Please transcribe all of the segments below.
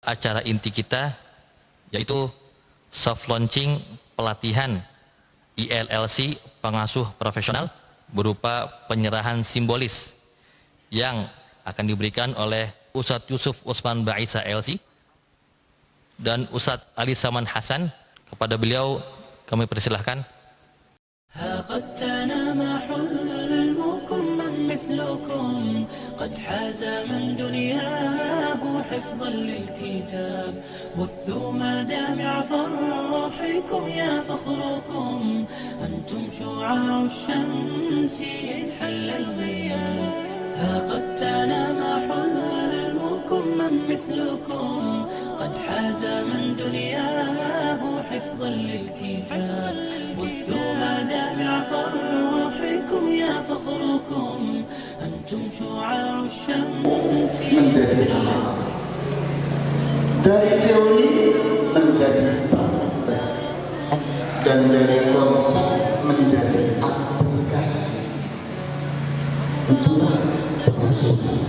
acara inti kita, yaitu soft launching pelatihan ILLC pengasuh profesional berupa penyerahan simbolis yang akan diberikan oleh Ustadz Yusuf Utsman Baisa LC dan Ustadz Ali Saman Hasan. Kepada beliau kami persilahkan. قد تنام حلمكم من مثلكم قد حاز من دنياه حفظا للكتاب بثوا مدامع فرحكم يا فخركم أنتم شعاع الشمس إن حل الغياب قد تنام حلمكم من مثلكم قد حاز من دنياه حفظا للكتاب بثوا مدامع فرحكم يا فخركم أنتم شعاع الشمس menjadi amal, dari teori menjadi praktek, dan dari konsep menjadi aplikasi. Itulah pengasuhan.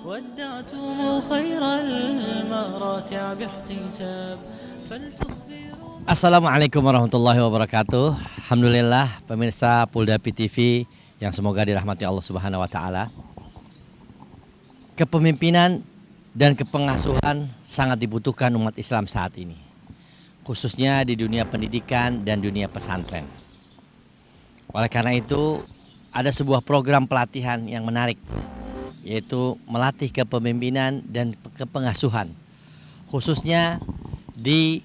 ودعتم خير المراتع باحتساب فلتخبروا. Assalamualaikum warahmatullahi wabarakatuh. Alhamdulillah pemirsa Puldapi TV yang semoga dirahmati Allah Subhanahu wa taala. Kepemimpinan dan kepengasuhan sangat dibutuhkan umat Islam saat ini, khususnya di dunia pendidikan dan dunia pesantren. Oleh karena itu, ada sebuah program pelatihan yang menarik, yaitu melatih kepemimpinan dan kepengasuhan, khususnya di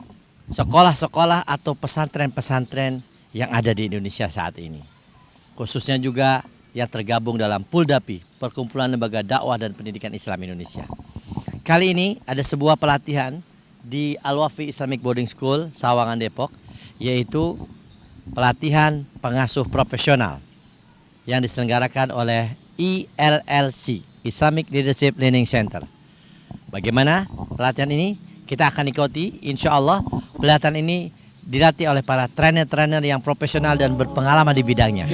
sekolah-sekolah atau pesantren-pesantren yang ada di Indonesia saat ini. Khususnya juga yang tergabung dalam Puldapi, Perkumpulan Lembaga Dakwah dan Pendidikan Islam Indonesia. Kali ini ada sebuah pelatihan di Al-Wafi Islamic Boarding School, Sawangan, Depok, yaitu pelatihan pengasuh profesional yang diselenggarakan oleh ILLC, Islamic Leadership Learning Center. Bagaimana pelatihan ini? Kita akan ikuti, insya Allah pelatihan ini dilatih oleh para trainer-trainer yang profesional dan berpengalaman di bidangnya.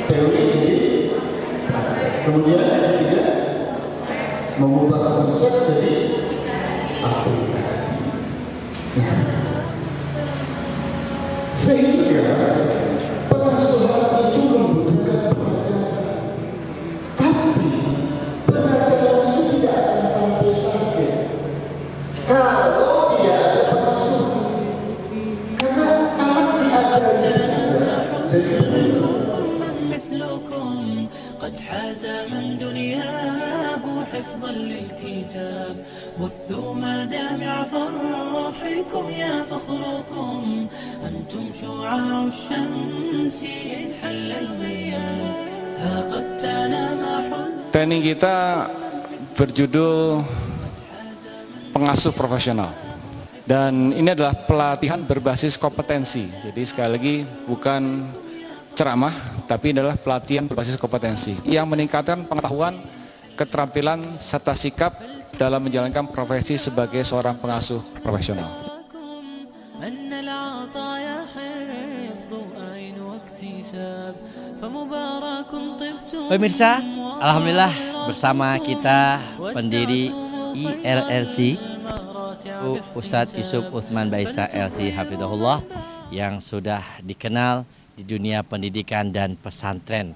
Teori, kemudian juga mengubah konsep jadi aplikasi. Sehingga pengasuhan itu membutuhkan pelajaran, tapi pelajaran itu tidak akan sampai target kalau tidak ada pengasuh. Karena anak diajari jadi قد حاز من دنياه حفظا للكتاب بثوا مدامع فرحكم يا فخركم أنتم شعاع الشمس إن حل الغياب قد تنام حلم. Training kita berjudul pengasuh profesional. Dan ini adalah pelatihan berbasis kompetensi. Jadi sekali lagi bukan ceramah, tapi adalah pelatihan berbasis kompetensi yang meningkatkan pengetahuan, keterampilan, serta sikap dalam menjalankan profesi sebagai seorang pengasuh profesional. Pemirsa, alhamdulillah bersama kita pendiri ILLC, Ustadz Yusuf Utsman Baisa LC Hafidhahullah, yang sudah dikenal di dunia pendidikan dan pesantren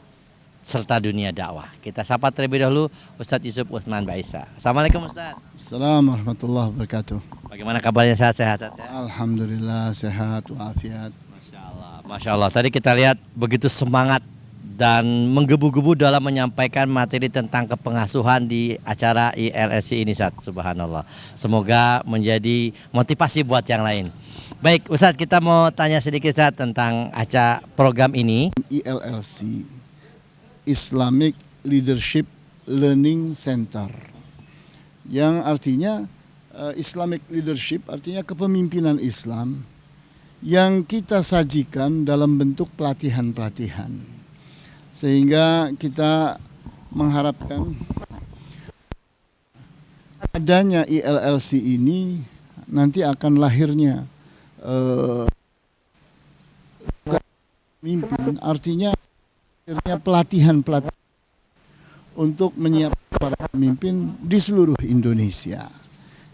serta dunia dakwah. Kita sapa terlebih dahulu Ustadz Yusuf Utsman Baisa. Assalamualaikum Ustadz. Assalamualaikum warahmatullahi wabarakatuh. Bagaimana kabarnya, sehat-sehat? Alhamdulillah sehat walafiat. Masya Allah, Masya Allah. Tadi kita lihat begitu semangat dan menggebu-gebu dalam menyampaikan materi tentang kepengasuhan di acara ILLC ini, Ustadz. Subhanallah. Semoga menjadi motivasi buat yang lain. Baik Ustadz, kita mau tanya sedikit Ustadz tentang acara program ini. ILLC, Islamic Leadership Learning Center, yang artinya Islamic Leadership artinya kepemimpinan Islam yang kita sajikan dalam bentuk pelatihan-pelatihan. Sehingga kita mengharapkan adanya ILLC ini nanti akan lahirnya pemimpin, artinya akhirnya pelatihan-pelatihan untuk menyiapkan para pemimpin di seluruh Indonesia.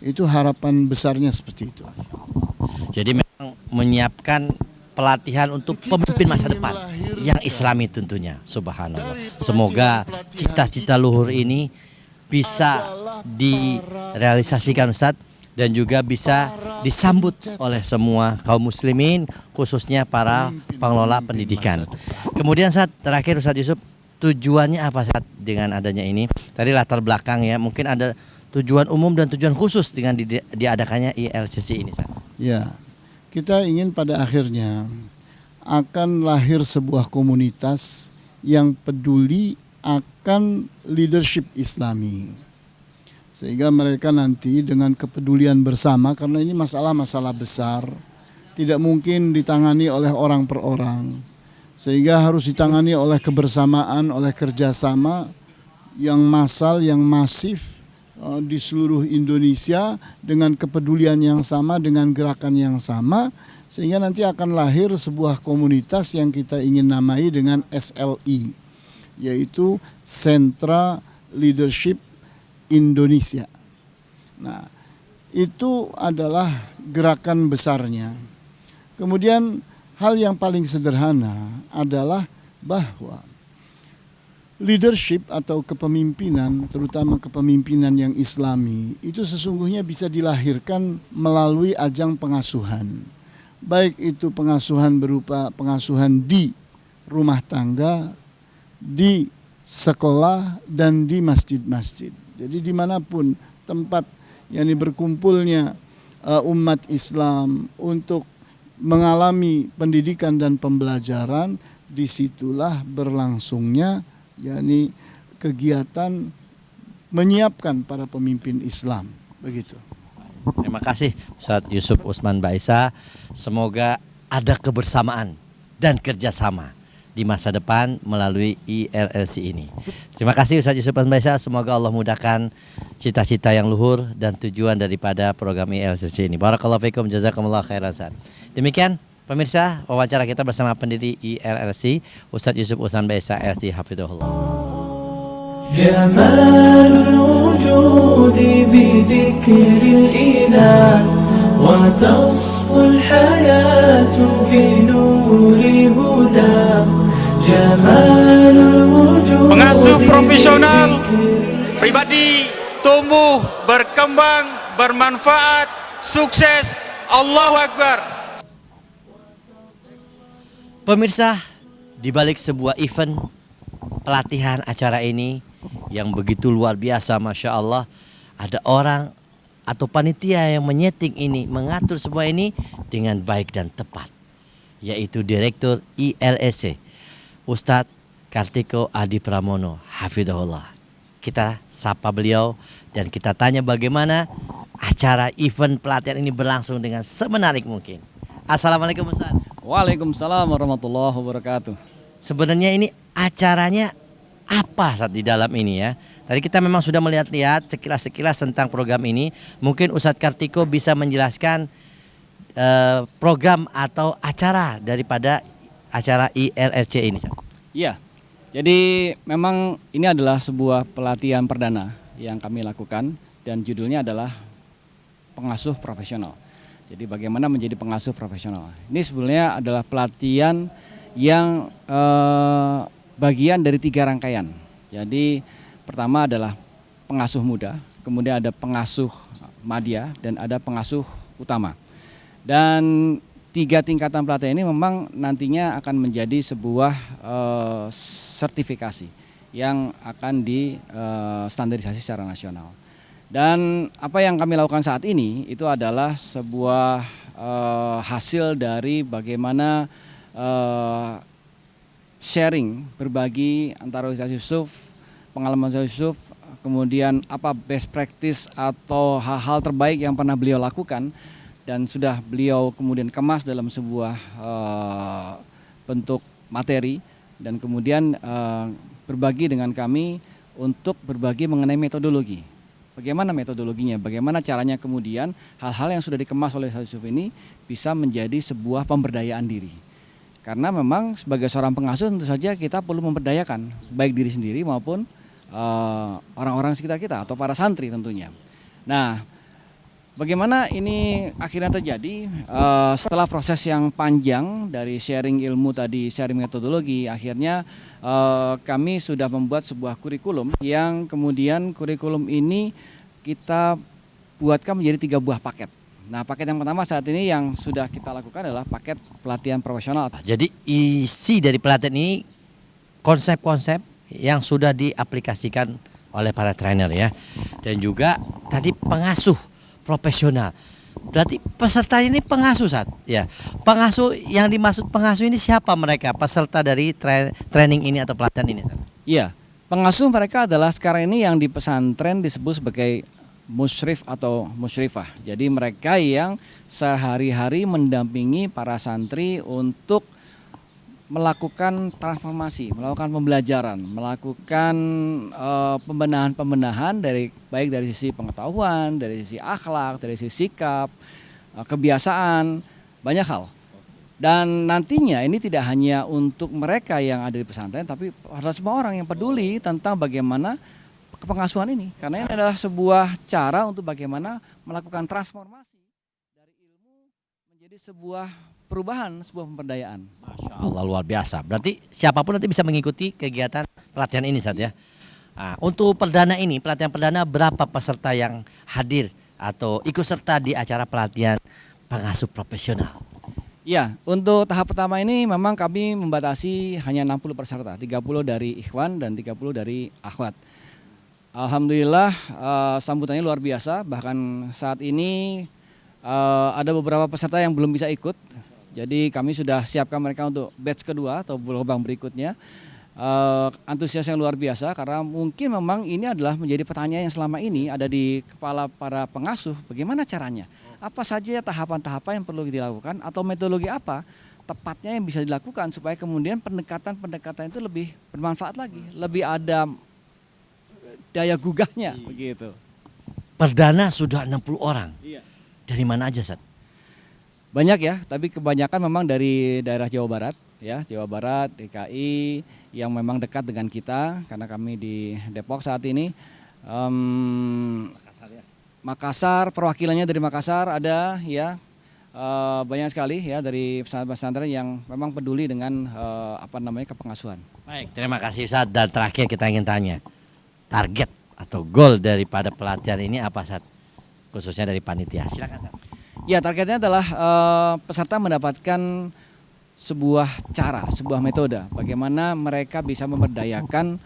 Itu harapan besarnya seperti itu. Jadi memang menyiapkan pelatihan untuk pemimpin masa depan yang Islami tentunya. Subhanallah. Semoga cita-cita luhur ini bisa direalisasikan Ustadz dan juga bisa disambut oleh semua kaum muslimin, khususnya para pengelola pendidikan. Kemudian saat terakhir Ustadz Yusuf, tujuannya apa saat dengan adanya ini? Tadi latar belakang ya, mungkin ada tujuan umum dan tujuan khusus dengan diadakannya ILCC ini Ustadz. Ya, kita ingin pada akhirnya akan lahir sebuah komunitas yang peduli akan leadership Islami. Sehingga mereka nanti dengan kepedulian bersama, karena ini masalah-masalah besar, tidak mungkin ditangani oleh orang per orang. Sehingga harus ditangani oleh kebersamaan, oleh kerjasama yang massal, yang masif di seluruh Indonesia dengan kepedulian yang sama, dengan gerakan yang sama. Sehingga nanti akan lahir sebuah komunitas yang kita ingin namai dengan SLI, yaitu Sentra Leadership Indonesia. Nah, itu adalah gerakan besarnya. Kemudian hal yang paling sederhana adalah bahwa leadership atau kepemimpinan, terutama kepemimpinan yang Islami, itu sesungguhnya bisa dilahirkan melalui ajang pengasuhan. Baik itu pengasuhan berupa pengasuhan di rumah tangga, di sekolah, dan di masjid-masjid. Jadi dimanapun tempat yang berkumpulnya umat Islam untuk mengalami pendidikan dan pembelajaran, disitulah berlangsungnya yakni kegiatan menyiapkan para pemimpin Islam. Begitu. Terima kasih Ustadz Yusuf Usman Baisa. Semoga ada kebersamaan dan kerjasama di masa depan melalui ILLC ini. Terima kasih Ustadz Yusuf Usman Baisa. Semoga Allah mudahkan cita-cita yang luhur dan tujuan daripada program ILLC ini. Barakallahu fikum, jazakumullah khairan. Demikian pemirsa wawancara kita bersama pendiri ILLC Ustadz Yusuf Usman Baisa LT Hafidhullah. جمال الوجود بذكر الإله وتصفو الحياة في نور هدى جمال الوجود. Pengasuh profesional pribadi tumbuh, berkembang, bermanfaat, sukses. Allahu Akbar. Pemirsa, di balik sebuah event pelatihan acara ini yang begitu luar biasa, Masya Allah, ada orang atau panitia yang menyeting ini, mengatur semua ini dengan baik dan tepat, yaitu Direktur ILLC Ustadz Kartiko Adi Pramono Hafidhullah. Kita sapa beliau dan kita tanya bagaimana acara event pelatihan ini berlangsung dengan semenarik mungkin. Assalamualaikum Ustadz. Waalaikumsalam warahmatullahi wabarakatuh. Sebenarnya ini acaranya apa saat di dalam ini ya? Tadi kita memang sudah melihat-lihat sekilas-sekilas tentang program ini. Mungkin Ustadz Kartiko bisa menjelaskan program atau acara daripada acara ILLC ini. Iya, jadi memang ini adalah sebuah pelatihan perdana yang kami lakukan dan judulnya adalah pengasuh profesional. Jadi bagaimana menjadi pengasuh profesional. Ini sebenarnya adalah pelatihan yang bagian dari 3 rangkaian. Jadi pertama adalah pengasuh muda, kemudian ada pengasuh madya, dan ada pengasuh utama. Dan 3 tingkatan pelatihan ini memang nantinya akan menjadi sebuah sertifikasi yang akan distandarisasi secara nasional. Dan apa yang kami lakukan saat ini itu adalah sebuah hasil dari bagaimana sharing, berbagi antara Ustaz Yusuf, pengalaman Ustaz Yusuf, kemudian apa best practice atau hal-hal terbaik yang pernah beliau lakukan dan sudah beliau kemudian kemas dalam sebuah bentuk materi dan kemudian berbagi dengan kami untuk berbagi mengenai metodologi. Bagaimana metodologinya, bagaimana caranya kemudian hal-hal yang sudah dikemas oleh Ustaz Yusuf ini bisa menjadi sebuah pemberdayaan diri. Karena memang sebagai seorang pengasuh tentu saja kita perlu memberdayakan baik diri sendiri maupun orang-orang sekitar kita atau para santri tentunya. Nah, bagaimana ini akhirnya terjadi setelah proses yang panjang dari sharing ilmu tadi, sharing metodologi, akhirnya kami sudah membuat sebuah kurikulum yang kemudian kurikulum ini kita buatkan menjadi 3 buah paket. Nah, paket yang pertama saat ini yang sudah kita lakukan adalah paket pelatihan profesional. Jadi isi dari pelatihan ini konsep-konsep yang sudah diaplikasikan oleh para trainer ya. Dan juga tadi pengasuh profesional. Berarti peserta ini pengasuh Sat. Ya. Pengasuh yang dimaksud pengasuh ini siapa mereka? Peserta dari training ini atau pelatihan ini Sat? Iya, pengasuh mereka adalah sekarang ini yang di pesantren disebut sebagai musyrif atau musyrifah. Jadi mereka yang sehari-hari mendampingi para santri untuk melakukan transformasi, melakukan pembelajaran, melakukan pembenahan dari baik dari sisi pengetahuan, dari sisi akhlak, dari sisi sikap, kebiasaan, banyak hal. Dan nantinya ini tidak hanya untuk mereka yang ada di pesantren, tapi ada semua orang yang peduli tentang bagaimana kepengasuhan ini. Karena ini adalah sebuah cara untuk bagaimana melakukan transformasi dari ilmu menjadi sebuah perubahan, sebuah pemberdayaan. Masya Allah, luar biasa. Berarti siapapun nanti bisa mengikuti kegiatan pelatihan ini Sat ya. Nah, untuk perdana ini, pelatihan perdana berapa peserta yang hadir atau ikut serta di acara pelatihan pengasuh profesional? Ya, untuk tahap pertama ini memang kami membatasi hanya 60 peserta, 30 dari ikhwan dan 30 dari akhwat. Alhamdulillah sambutannya luar biasa, bahkan saat ini ada beberapa peserta yang belum bisa ikut. Jadi kami sudah siapkan mereka untuk batch kedua atau gelombang berikutnya. Antusias yang luar biasa karena mungkin memang ini adalah menjadi pertanyaan yang selama ini ada di kepala para pengasuh. Bagaimana caranya? Apa saja tahapan-tahapan yang perlu dilakukan atau metodologi apa tepatnya yang bisa dilakukan supaya kemudian pendekatan-pendekatan itu lebih bermanfaat lagi, lebih ada daya gugahnya begitu. Perdana sudah 60 orang. Iya. Dari mana aja Sat? Banyak ya, tapi kebanyakan memang dari daerah Jawa Barat, ya Jawa Barat, DKI, yang memang dekat dengan kita, karena kami di Depok saat ini. Makassar, perwakilannya dari Makassar ada, ya banyak sekali ya dari pesantren-pesantren yang memang peduli dengan kepengasuhan. Baik, terima kasih Sat. Dan terakhir kita ingin tanya, target atau goal daripada pelatihan ini apa Sat? Khususnya dari panitia. Silakan Sat. Ya, targetnya adalah peserta mendapatkan sebuah cara, sebuah metode bagaimana mereka bisa memberdayakan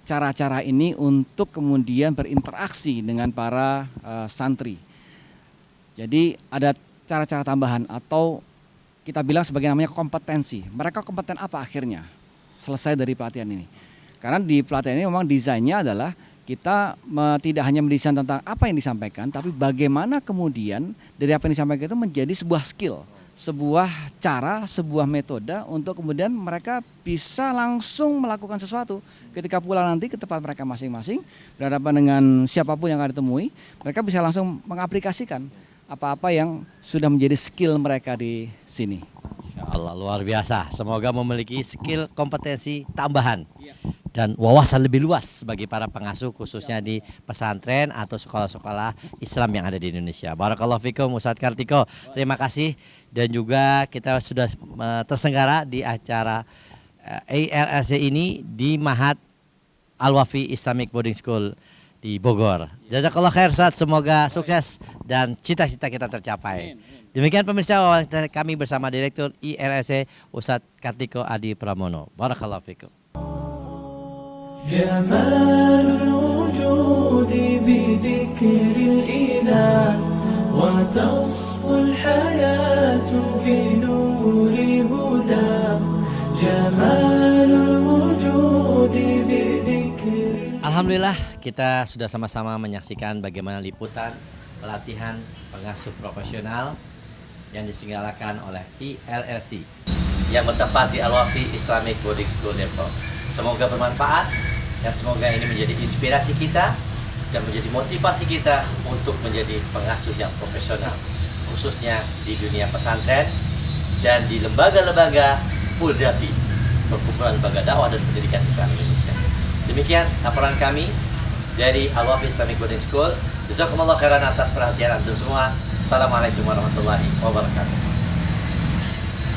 cara-cara ini untuk kemudian berinteraksi dengan para santri. Jadi ada cara-cara tambahan atau kita bilang sebagai namanya kompetensi. Mereka kompeten apa akhirnya selesai dari pelatihan ini? Karena di pelatihan ini memang desainnya adalah kita tidak hanya mendesain tentang apa yang disampaikan, tapi bagaimana kemudian dari apa yang disampaikan itu menjadi sebuah skill, sebuah cara, sebuah metode untuk kemudian mereka bisa langsung melakukan sesuatu. Ketika pulang nanti ke tempat mereka masing-masing, berhadapan dengan siapapun yang akan ditemui, mereka bisa langsung mengaplikasikan apa-apa yang sudah menjadi skill mereka di sini. Insya Allah, luar biasa. Semoga memiliki skill kompetensi tambahan dan wawasan lebih luas bagi para pengasuh khususnya di pesantren atau sekolah-sekolah Islam yang ada di Indonesia. Barakallahu fikum Ustadz Kartiko. Terima kasih dan juga kita sudah terselenggara di acara ALSC ini di Mahat Al-Wafi Islamic Boarding School di Bogor. Jazakallah khair Ustadz, semoga sukses dan cita-cita kita tercapai. Demikian pemirsa wawancara kami bersama Direktur ILSC Ustadz Kartiko Adi Pramono. Barakallahu fikum. جمال الوجود بذكر الإله وتصفو الحياة في نور هدى جمال الوجود بذكر. Alhamdulillah kita sudah sama-sama menyaksikan bagaimana liputan pelatihan pengasuh profesional yang diselenggarakan oleh ILLC yang bertempat di Al-Wafi Islamic Boarding School Depok. Semoga bermanfaat dan semoga ini menjadi inspirasi kita dan menjadi motivasi kita untuk menjadi pengasuh yang profesional, khususnya di dunia pesantren dan di lembaga-lembaga Puldapi, perkumpulan lembaga dakwah dan pendidikan Islam Indonesia. Demikian laporan kami dari Al-Wafi Islamic Boarding School. Jazakumullah khairan atas perhatian antum semua. Assalamualaikum warahmatullahi wabarakatuh.